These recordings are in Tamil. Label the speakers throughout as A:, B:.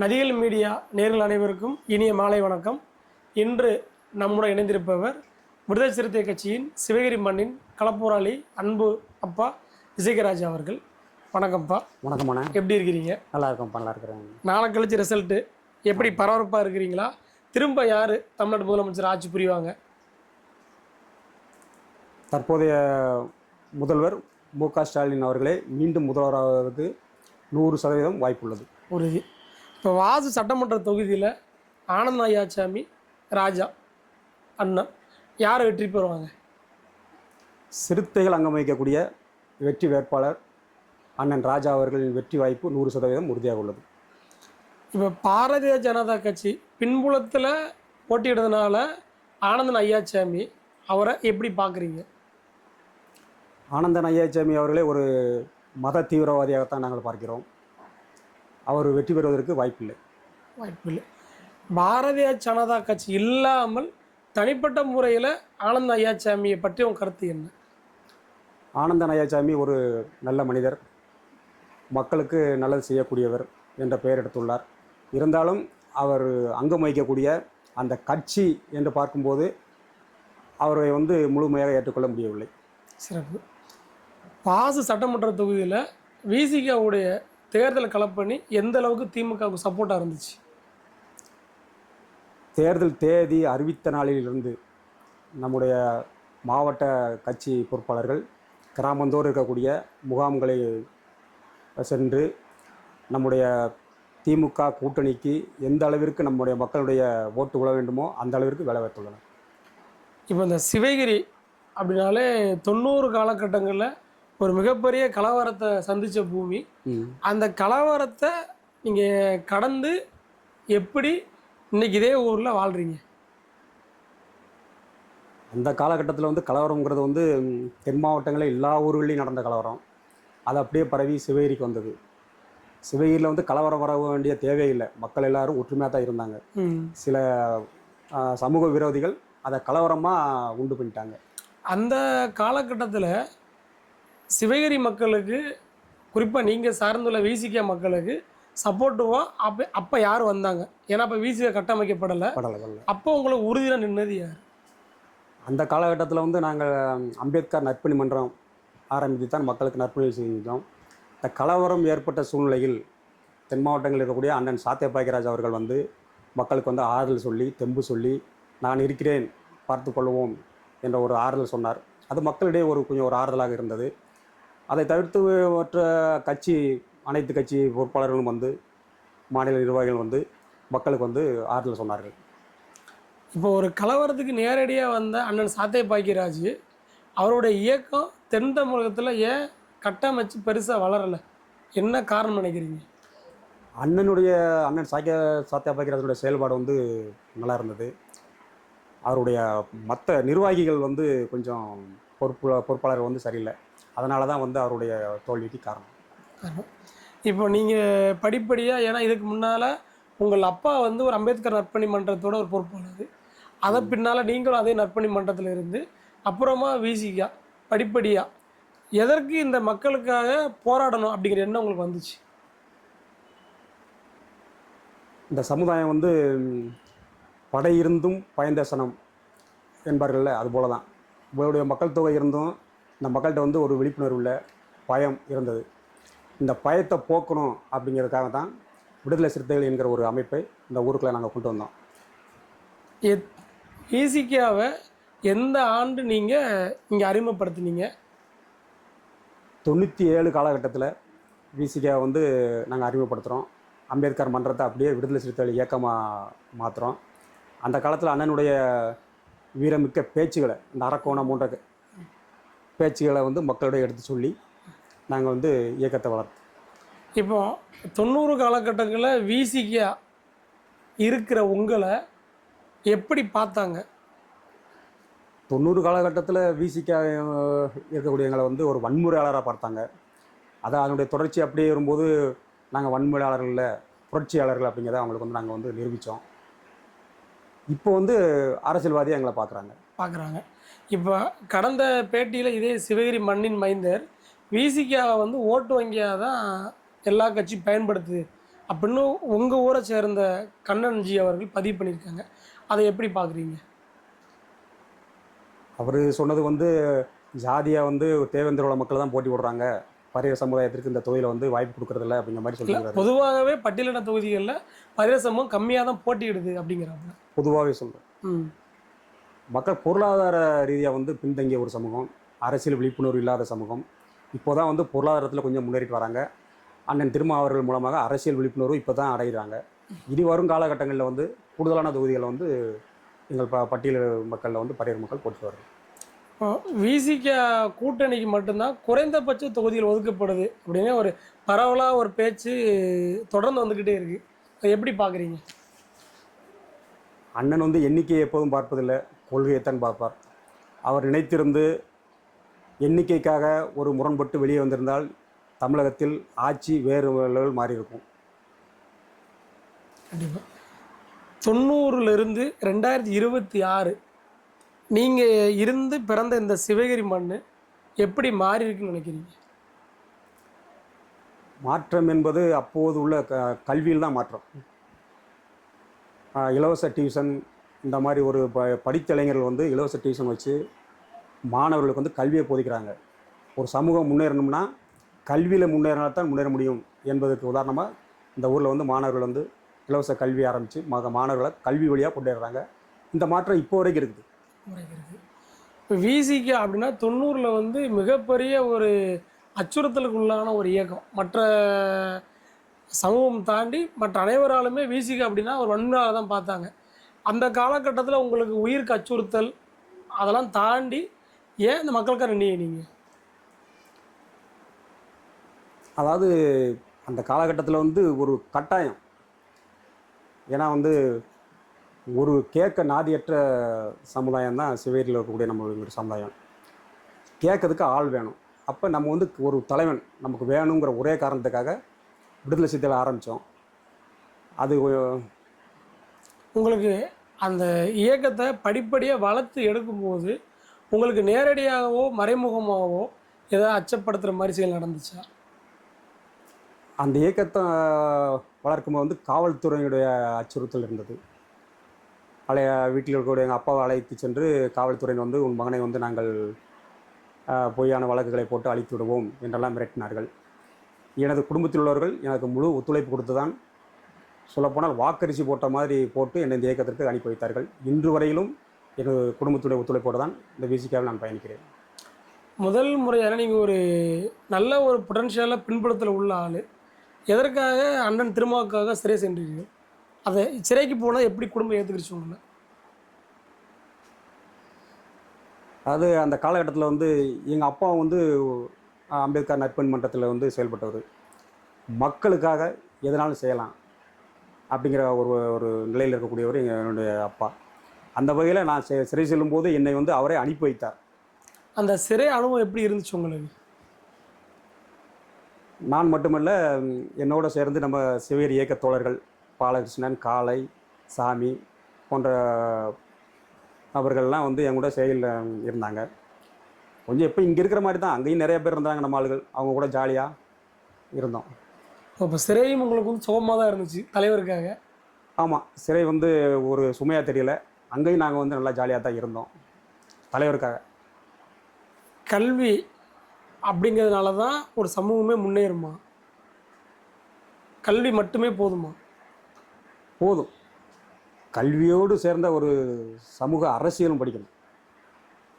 A: நதிகள் மீடியா நேர்கள் அனைவருக்கும் இனிய மாலை வணக்கம். இன்று நம்முடன் இணைந்திருப்பவர் விடுதலை சிறுத்தை கட்சியின் சிவகிரி மண்ணின் களப்போராளி அன்பு அப்பா இசைக்கராஜ் அவர்கள். வணக்கம்ப்பா.
B: வணக்கம் அண்ணா.
A: எப்படி இருக்கிறீங்க?
B: நல்லா இருக்கோம், நல்லா இருக்கிறேன்.
A: நாளை கழிச்சு ரிசல்ட்டு எப்படி பரபரப்பாக இருக்கிறீங்களா? திரும்ப யார் தமிழ்நாடு முதலமைச்சர் ஆட்சி புரிவாங்க?
B: தற்போதைய முதல்வர் மு.க. ஸ்டாலின் அவர்களே மீண்டும் முதல்வராவதற்கு 100% வாய்ப்புள்ளது.
A: உறுதி. இப்போ வாசு சட்டமன்ற தொகுதியில் ஆனந்த் ஐயாச்சாமி, ராஜா அண்ணன் யாரை வெற்றி பெறுவாங்க?
B: சிறுத்தைகள் அங்கம் வகிக்கக்கூடிய வெற்றி வேட்பாளர் அண்ணன் ராஜா அவர்களின் வெற்றி வாய்ப்பு 100% உறுதியாக உள்ளது.
A: இப்போ பாரதிய ஜனதா கட்சி பின்புலத்தில் போட்டியிடுறதுனால ஆனந்தன் ஐயாச்சாமி அவரை எப்படி பார்க்குறீங்க?
B: ஆனந்தன் ஐயாச்சாமி அவர்களே ஒரு மத தீவிரவாதியாகத்தான் நாங்கள் பார்க்கிறோம். அவர் வெற்றி பெறுவதற்கு வாய்ப்பில்லை. பாரதிய ஜனதா கட்சி இல்லாமல் தனிப்பட்ட முறையில் ஆனந்த் ஐயாச்சாமியை பற்றி உங்கள் கருத்து என்ன? ஆனந்தன் ஐயாச்சாமி ஒரு நல்ல மனிதர், மக்களுக்கு நல்லது செய்யக்கூடியவர் என்ற பெயர் எடுத்துள்ளார். இருந்தாலும் அவர் அங்கம் வகிக்கக்கூடிய அந்த கட்சி என்று பார்க்கும்போது அவரை முழுமையாக ஏற்றுக்கொள்ள முடியவில்லை.
A: சிறப்பு. பாசு சட்டமன்ற தொகுதியில் விசிகாவுடைய தேர்தல் கலப்பணி எந்த அளவுக்கு திமுகவுக்கு சப்போர்ட்டாக இருந்துச்சு?
B: தேர்தல் தேதி அறிவித்த நாளிலிருந்து நம்முடைய மாவட்ட கட்சி பொறுப்பாளர்கள் கிராமந்தோறும் இருக்கக்கூடிய முகாம்களை சென்று நம்முடைய திமுக கூட்டணிக்கு எந்த அளவிற்கு நம்முடைய மக்களுடைய ஓட்டு விழ வேண்டுமோ அந்த அளவிற்கு வேலை வைத்துள்ளனர்.
A: இப்போ இந்த சிவகிரி அப்படின்னாலே 90 காலகட்டங்களில் ஒரு மிகப்பெரிய கலவரத்தை சந்தித்த பூமி. அந்த கலவரத்தை நீங்கள் கடந்து எப்படி இன்னைக்கு இதே ஊரில் வாழ்கிறீங்க?
B: அந்த காலகட்டத்தில் கலவரங்கிறது தென் மாவட்டங்களில் எல்லா ஊர்களையும் நடந்த கலவரம். அது அப்படியே பரவி சிவகிரிக்கு வந்தது. சிவகிரியில் கலவரம் வர வேண்டிய தேவையில்லை. மக்கள் எல்லாரும் ஒற்றுமையாக தான் இருந்தாங்க. சில சமூக விரோதிகள் அதை கலவரமாக உண்டு பண்ணிட்டாங்க.
A: அந்த காலகட்டத்தில் சிவகிரி மக்களுக்கு, குறிப்பாக நீங்கள் சார்ந்துள்ள விசிகா மக்களுக்கு சப்போர்ட்டிவாக அப்போ யார் வந்தாங்க? ஏன்னா அப்போ விசிகா கட்டமைக்கப்படலை. அப்போ உங்களுக்கு உறுதியாக நின்னது யார்?
B: அந்த காலகட்டத்தில் நாங்கள் அம்பேத்கர் நற்பணி மன்றம் ஆரம்பித்து தான் மக்களுக்கு நற்பணி செஞ்சோம். இந்த கலவரம் ஏற்பட்ட சூழ்நிலையில் தென் மாவட்டங்களில் இருக்கக்கூடிய அண்ணன் சாத்திய பாக்கியராஜ் அவர்கள் மக்களுக்கு ஆறுதல் சொல்லி, தெம்பு சொல்லி, நான் இருக்கிறேன், பார்த்து கொள்வோம் என்ற ஒரு ஆறுதல் சொன்னார். அது மக்களிடையே கொஞ்சம் ஒரு ஆறுதலாக இருந்தது. அதை தவிர்த்து மற்ற கட்சி, அனைத்து கட்சி பொறுப்பாளர்களும் மாநில நிர்வாகிகள் மக்களுக்கு ஆறுதல் சொன்னார்கள்.
A: இப்போ ஒரு கலவரத்துக்கு நேரடியாக வந்த அண்ணன் சாத்திய பாக்கியராஜ் அவருடைய இயக்கம் தென் தமிழகத்தில் ஏன் கட்டமைச்சு பெருசாக வளரலை? என்ன காரணம் நினைக்கிறீங்க?
B: அண்ணன் சாத்திய பாக்கியராஜனுடைய செயல்பாடு நல்லா இருந்தது. அவருடைய மற்ற நிர்வாகிகள் கொஞ்சம் பொறுப்பாளர் சரியில்லை. அதனால தான் அவருடைய தோல்விக்கு காரணம்.
A: இப்போ நீங்கள் படிப்படியாக, ஏன்னா இதுக்கு முன்னால் உங்கள் அப்பா ஒரு அம்பேத்கர் நற்பணி மன்றத்தோட ஒரு பொறுப்பாளர், அதை பின்னால் நீங்களும் அதே நற்பணி மன்றத்தில் இருந்து அப்புறமா விசிகா படிப்படியாக எதற்கு இந்த மக்களுக்காக போராடணும் அப்படிங்கிற எண்ணம் உங்களுக்கு வந்துச்சு?
B: இந்த சமுதாயம் படை இருந்தும் பயந்தசனம் என்பார்கள்ல, அதுபோல தான் இவருடைய மக்கள் தொகை இருந்தும் இந்த மக்கள்கிட்ட ஒரு விழிப்புணர்வு இல்லை, பயம் இருந்தது. இந்த பயத்தை போக்கணும் அப்படிங்கிறதுக்காக தான் விடுதலை சிறுத்தைகள் என்கிற ஒரு அமைப்பை இந்த ஊருக்குள்ளே நாங்கள் கொண்டு வந்தோம்.
A: விசிகாவை எந்த ஆண்டு நீங்கள் இங்கே அறிமுகப்படுத்தினீங்க?
B: 97 காலகட்டத்தில் விசிகா நாங்கள் அறிமுகப்படுத்துகிறோம். அம்பேத்கர் மன்றத்தை அப்படியே விடுதலை சிறுத்தைகள் இயக்கமாக மாற்றுறோம். அந்த காலத்தில் அண்ணனுடைய வீரமிக்க பேச்சுகளை, இந்த அரக்கோணம் போன்ற பேச்சுகளை மக்களோட எடுத்து சொல்லி நாங்கள் இயக்கத்தை வளர்த்தோம்.
A: இப்போ 90 காலகட்டங்களில் விசிகா இருக்கிற உங்களை எப்படி பார்த்தாங்க?
B: 90 காலகட்டத்தில் விசிகா இருக்கக்கூடிய எங்களை ஒரு வன்முறையாளராக பார்த்தாங்க. அதனுடைய தொடர்ச்சி அப்படியே வரும்போது நாங்கள் வன்முறையாளர்கள் இல்லை, புரட்சியாளர்கள் அப்படிங்கிறத அவங்களுக்கு நாங்கள் நிரூபித்தோம். இப்போ அரசியல்வாதியாக எங்களை பார்க்குறாங்க.
A: இப்போ கடந்த பேட்டியில் இதே சிவகிரி மண்ணின் மைந்தர் விசிகாவை ஓட்டு வங்கியாக தான் எல்லா கட்சியும் பயன்படுத்துது அப்படின்னு உங்கள் ஊரை சேர்ந்த கண்ணன்ஜி அவர்கள் பதிவு பண்ணியிருக்காங்க. அதை எப்படி பார்க்குறீங்க?
B: அவர் சொன்னது வந்து ஜாதியாக வந்து தேவேந்திரோட மக்கள் தான் போட்டி போடுறாங்க, பறையர் சமுதாயத்திற்கு இந்த தொகுதியில் வந்து வாய்ப்பு கொடுக்குறதில்ல அப்படிங்கிற மாதிரி
A: இல்லை,
B: சொல்லியிருக்காரு.
A: பொதுவாகவே பட்டியலின தொகுதிகளில் பரித சமூகம் கம்மியாக தான் போட்டியிடுது அப்படிங்கிறாங்க.
B: பொதுவாகவே சொல்கிறேன்.
A: ம்.
B: மக்கள் பொருளாதார ரீதியாக வந்து பின்தங்கிய ஒரு சமூகம், அரசியல் விழிப்புணர்வு இல்லாத சமூகம். இப்போ தான் வந்து பொருளாதாரத்தில் கொஞ்சம் முன்னேறிட்டு வராங்க. அண்ணன் திருமா அவர்கள் மூலமாக அரசியல் விழிப்புணர்வு இப்போ தான் அடைகிறாங்க. இனி வரும் காலகட்டங்களில் வந்து கூடுதலான தொகுதிகளை வந்து எங்கள் பட்டியல் மக்களில் வந்து பறையர் மக்கள் போட்டு வர்றாங்க.
A: விசிக கூட்டணிக்கு மட்டும்தான் குறைந்தபட்ச தொகுதிகள் ஒதுக்கப்படுது அப்படின்னு ஒரு பரவலாக ஒரு பேச்சு தொடர்ந்து வந்துக்கிட்டே இருக்குது. அதை எப்படி பார்க்குறீங்க?
B: அண்ணன் வந்து எண்ணிக்கையை எப்போதும் பார்ப்பதில்லை, கொள்கையைத்தான் பார்ப்பார். அவர் நினைத்திருந்து எண்ணிக்கைக்காக ஒரு முரண்பட்டு வெளியே வந்திருந்தால் தமிழகத்தில் ஆட்சி வேறு லெவல் மாறி இருக்கும்.
A: கண்டிப்பாக 90லிருந்து 2026 நீங்கள் இருந்து பிறந்த இந்த சிவகிரி மண் எப்படி மாறி இருக்குன்னு நினைக்கிறீங்க?
B: மாற்றம் என்பது அப்போது உள்ள கல்வியில் தான் மாற்றம். இலவச டியூஷன் இந்த மாதிரி ஒரு படித்த இளைஞர்கள் வந்து இலவச டியூஷன் வச்சு மாணவர்களுக்கு வந்து கல்வியை போதிக்கிறாங்க. ஒரு சமூகம் முன்னேறணும்னா கல்வியில் முன்னேறினால்தான் முன்னேற முடியும் என்பதற்கு உதாரணமாக இந்த ஊரில் வந்து மாணவர்கள் வந்து இலவச கல்வி ஆரம்பித்து மாணவர்களை கல்வி வழியாக கொண்டாடுறாங்க. இந்த மாற்றம் இப்போ வரைக்கும் இருக்குது.
A: இப்போ விசிக அப்படின்னா 90ல் வந்து மிகப்பெரிய ஒரு அச்சுறுத்தலுக்கு உள்ளான ஒரு இயக்கம். மற்ற சமூகம் தாண்டி மற்ற அனைவராலுமே விசிக அப்படின்னா ஒரு வன்முறையாக தான் பார்த்தாங்க. அந்த காலகட்டத்தில் உங்களுக்கு உயிருக்கு அச்சுறுத்தல் அதெல்லாம் தாண்டி ஏன் இந்த மக்களுக்காக நீங்கள்?
B: அதாவது அந்த காலகட்டத்தில் வந்து ஒரு கட்டாயம். ஏன்னா வந்து ஒரு கேட்க நாதியற்ற சமுதாயம் தான் சிவகிரியில் இருக்கக்கூடிய நம்ம சமுதாயம். கேட்கறதுக்கு ஆள் வேணும். அப்போ நம்ம வந்து ஒரு தலைவன் நமக்கு வேணுங்கிற ஒரே காரணத்துக்காக விடுதலை சிறுத்தைகள் ஆரம்பித்தோம். அது
A: உங்களுக்கு அந்த இயக்கத்தை படிப்படியாக வளர்த்து எடுக்கும்போது உங்களுக்கு நேரடியாகவோ மறைமுகமாகவோ ஏதாவது அச்சப்படுத்துகிற மாதிரி செயல் நடந்துச்சா?
B: அந்த இயக்கத்தை வளர்க்கும்போது வந்து காவல்துறையினுடைய அச்சுறுத்தல் இருந்தது. பழைய வீட்டில் இருக்கக்கூடிய எங்கள் அப்பாவை அழைத்து சென்று காவல்துறையின் வந்து உன் மகனை வந்து நாங்கள் பொய்யான வழக்குகளை போட்டு அழித்து விடுவோம் என்றெல்லாம் மிரட்டினார்கள். எனது குடும்பத்தில் உள்ளவர்கள் எனக்கு முழு ஒத்துழைப்பு கொடுத்து தான், சொல்லப்போனால் வாக்கரிசி போட்ட மாதிரி போட்டு என்னை இந்த இயக்கத்திற்கு அனுப்பி வைத்தார்கள். இன்று வரையிலும் எனது குடும்பத்துடைய ஒத்துழைப்போடு தான் இந்த விசிகாவில் நான் பயணிக்கிறேன்.
A: முதல் முறையாக நீங்கள் ஒரு நல்ல ஒரு பொட்டன்ஷியலாக பின்புலத்தில் உள்ள ஆள், எதற்காக அண்ணன் திருமாவுக்காக சிறை சென்றீர்கள்? அதை சிறைக்கு போனால் எப்படி குடும்பம் ஏற்றுக்கிடுச்சு உங்களை?
B: அது அந்த காலகட்டத்தில் வந்து எங்கள் அப்பா வந்து அம்பேத்கர் நற்பணி மன்றத்தில் வந்து செயல்பட்டவர். மக்களுக்காக எதனாலும் செய்யலாம் அப்படிங்கிற ஒரு ஒரு நிலையில் இருக்கக்கூடியவர் என்னுடைய அப்பா. அந்த வகையில் நான் சிறை செல்லும்போது என்னை வந்து அவரே அனுப்பி வைத்தார்.
A: அந்த சிறை அனுபவம் எப்படி இருந்துச்சு உங்களுக்கு?
B: நான் மட்டுமல்ல, என்னோடு சேர்ந்து நம்ம சிவகிரி இயக்க தோழர்கள் பாலகிருஷ்ணன், காளை, சாமி போன்ற அவர்கள்லாம் வந்து என் கூட செயலில் இருந்தாங்க. கொஞ்சம் எப்போ இங்கே இருக்கிற மாதிரி தான், அங்கேயும் நிறைய பேர் இருந்தாங்க நம்ம ஆளுகள். அவங்க கூட ஜாலியாக இருந்தோம்.
A: இப்போ சிறையும் உங்களுக்கு வந்து சுகமாக தான் இருந்துச்சு தலைவருக்காக?
B: ஆமாம், சிறை வந்து ஒரு சுமையாக தெரியல. அங்கேயும் நாங்கள் வந்து நல்லா ஜாலியாக தான் இருந்தோம் தலைவருக்காக.
A: கல்வி அப்படிங்கிறதுனால தான் ஒரு சமூகமே முன்னேறுமா? கல்வி மட்டுமே போதுமா?
B: போதும். கல்வியோடு சேர்ந்த ஒரு சமூக அரசியலும் படிக்கணும்.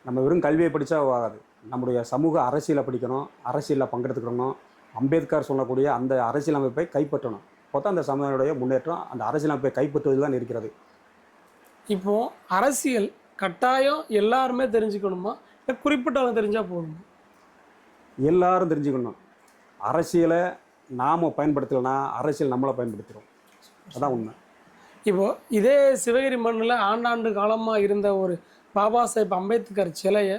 B: நம்ம வெறும் கல்வியை படித்தா ஆகாது. நம்முடைய சமூக அரசியலை படிக்கணும், அரசியலில் பங்கெடுத்துக்கணும். அம்பேத்கர் சொல்லக்கூடிய அந்த அரசியலமைப்பை கைப்பற்றணும். அப்போ தான் அந்த சமுதாயனுடைய முன்னேற்றம் அந்த அரசியலமைப்பை கைப்பற்றுவதில் தான் இருக்கிறது.
A: இப்போது அரசியல் கட்டாயம் எல்லாருமே தெரிஞ்சுக்கணுமா, இல்லை குறிப்பிட்டவங்க தெரிஞ்சால் போதுமா?
B: எல்லாரும் தெரிஞ்சுக்கணும். அரசியலை நாம் பயன்படுத்தலைன்னா அரசியல் நம்மளை பயன்படுத்திடும். அதான் உண்மை.
A: இப்போது இதே சிவகிரி மண்ணில் ஆண்டாண்டு காலமாக இருந்த ஒரு பாபா சாஹேப் அம்பேத்கர் சிலையை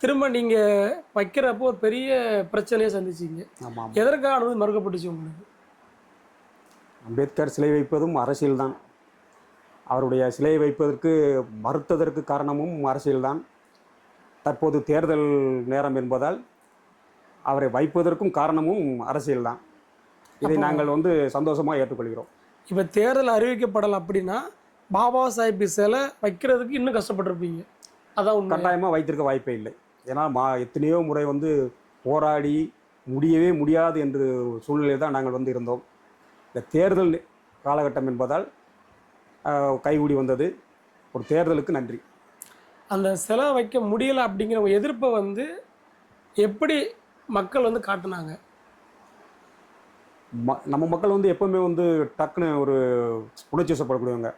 A: திரும்ப நீங்கள் வைக்கிறப்போ ஒரு பெரிய பிரச்சனையை சந்திச்சிங்க.
B: ஆமாம்.
A: எதற்காக அனுமதி மறுக்கப்பட்டுச்சு உங்களுக்கு?
B: அம்பேத்கர் சிலை வைப்பதும் அரசியல்தான். அவருடைய சிலையை வைப்பதற்கு மறுத்ததற்கு காரணமும் அரசியல்தான். தற்போது தேர்தல் நேரம் என்பதால் அவரை வைப்பதற்கும் காரணமும் அரசியல்தான். இதை நாங்கள் வந்து சந்தோஷமாக ஏற்றுக்கொள்கிறோம்.
A: இப்போ தேர்தல் அறிவிக்கப்படலை அப்படின்னா பாபா சாஹிப் சிலை வைக்கிறதுக்கு இன்னும் கஷ்டப்பட்டிருப்பீங்க. அதான் உண்மை.
B: கட்டாயமாக வைத்திருக்க வாய்ப்பே இல்லை. ஏன்னா எத்தனையோ முறை வந்து போராடி முடியவே முடியாது என்று சூழ்நிலையில் தான் நாங்கள் வந்து இருந்தோம். இந்த தேர்தல் காலகட்டம் என்பதால் கைகூடி வந்தது. ஒரு தேர்தலுக்கு நன்றி.
A: அந்த சிலை வைக்க முடியலை அப்படிங்கிற ஒரு எதிர்ப்பை வந்து எப்படி மக்கள் வந்து காட்டுனாங்க?
B: நம்ம மக்கள் வந்து எப்போவுமே வந்து டக்குன்னு ஒரு உணர்ச்சி வசப்படக்கூடியவங்க,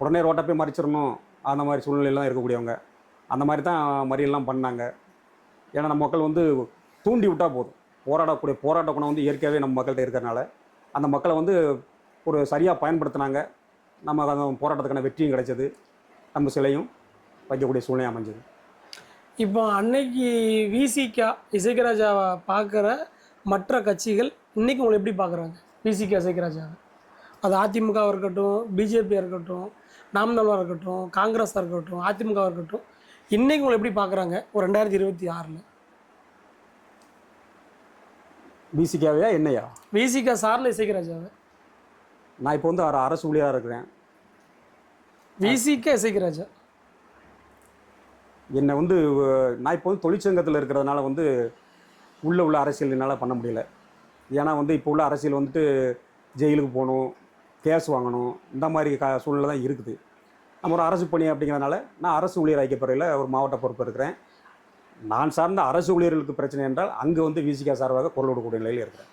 B: உடனே ரோட்டை போய் மறிச்சிடணும் அந்த மாதிரி சூழ்நிலையெல்லாம் இருக்கக்கூடியவங்க. அந்த மாதிரி தான் மறியெல்லாம் பண்ணாங்க. ஏன்னா நம்ம மக்கள் வந்து தூண்டி விட்டால் போதும், போராட்ட குணம் வந்து இயற்கையாகவே நம்ம மக்கள்கிட்ட இருக்கிறனால அந்த மக்களை வந்து ஒரு சரியாக பயன்படுத்தினாங்க. நமக்கு அந்த போராட்டத்துக்கான வெற்றியும் கிடைச்சது, நம்ம சிலையும் வைக்கக்கூடிய சூழ்நிலை அமைஞ்சது.
A: இப்போ அன்னைக்கு விசிகா இசைக்கராஜாவை பார்க்குற மற்ற கட்சிகள் இன்றைக்கி உங்களை எப்படி பார்க்குறாங்க? விசிகா இசைக்கராஜாவை, அது அதிமுகவாக இருக்கட்டும், பிஜேபியாக இருக்கட்டும், நாம் தமிழராக இருக்கட்டும், காங்கிரஸாக இருக்கட்டும், அதிமுகவாக இருக்கட்டும், இன்றைக்கி உங்களை எப்படி பார்க்குறாங்க ஒரு 2026?
B: பிசிகாவையா என்னையா?
A: விசிகா சார்ந்த இசைக்கராஜாவை.
B: நான் இப்போ வந்து அரசு ஊழியராக இருக்கிறேன்.
A: விசிகா இசைக்கராஜா
B: என்னை வந்து நான் இப்போ வந்து தொழிற்சங்கத்தில் இருக்கிறதுனால வந்து உள்ள அரசியல் என்னால் பண்ண முடியல. ஏன்னா வந்து இப்போ உள்ள அரசியல் வந்துட்டு ஜெயிலுக்கு போகணும், கேஸ் வாங்கணும், இந்த மாதிரி சூழ்நிலை தான் இருக்குது. நம்ம ஒரு அரசு பணி அப்படிங்கிறதுனால நான் அரசு ஊழியர் ஐக்கியப்பறையில் ஒரு மாவட்ட பொறுப்பு இருக்கிறேன். நான் சார்ந்த அரசு ஊழியர்களுக்கு பிரச்சனை என்றால் அங்கே வந்து விசிகா சார்பாக குரல் கொடுக்கக்கூடிய நிலையில் இருக்கிறேன்.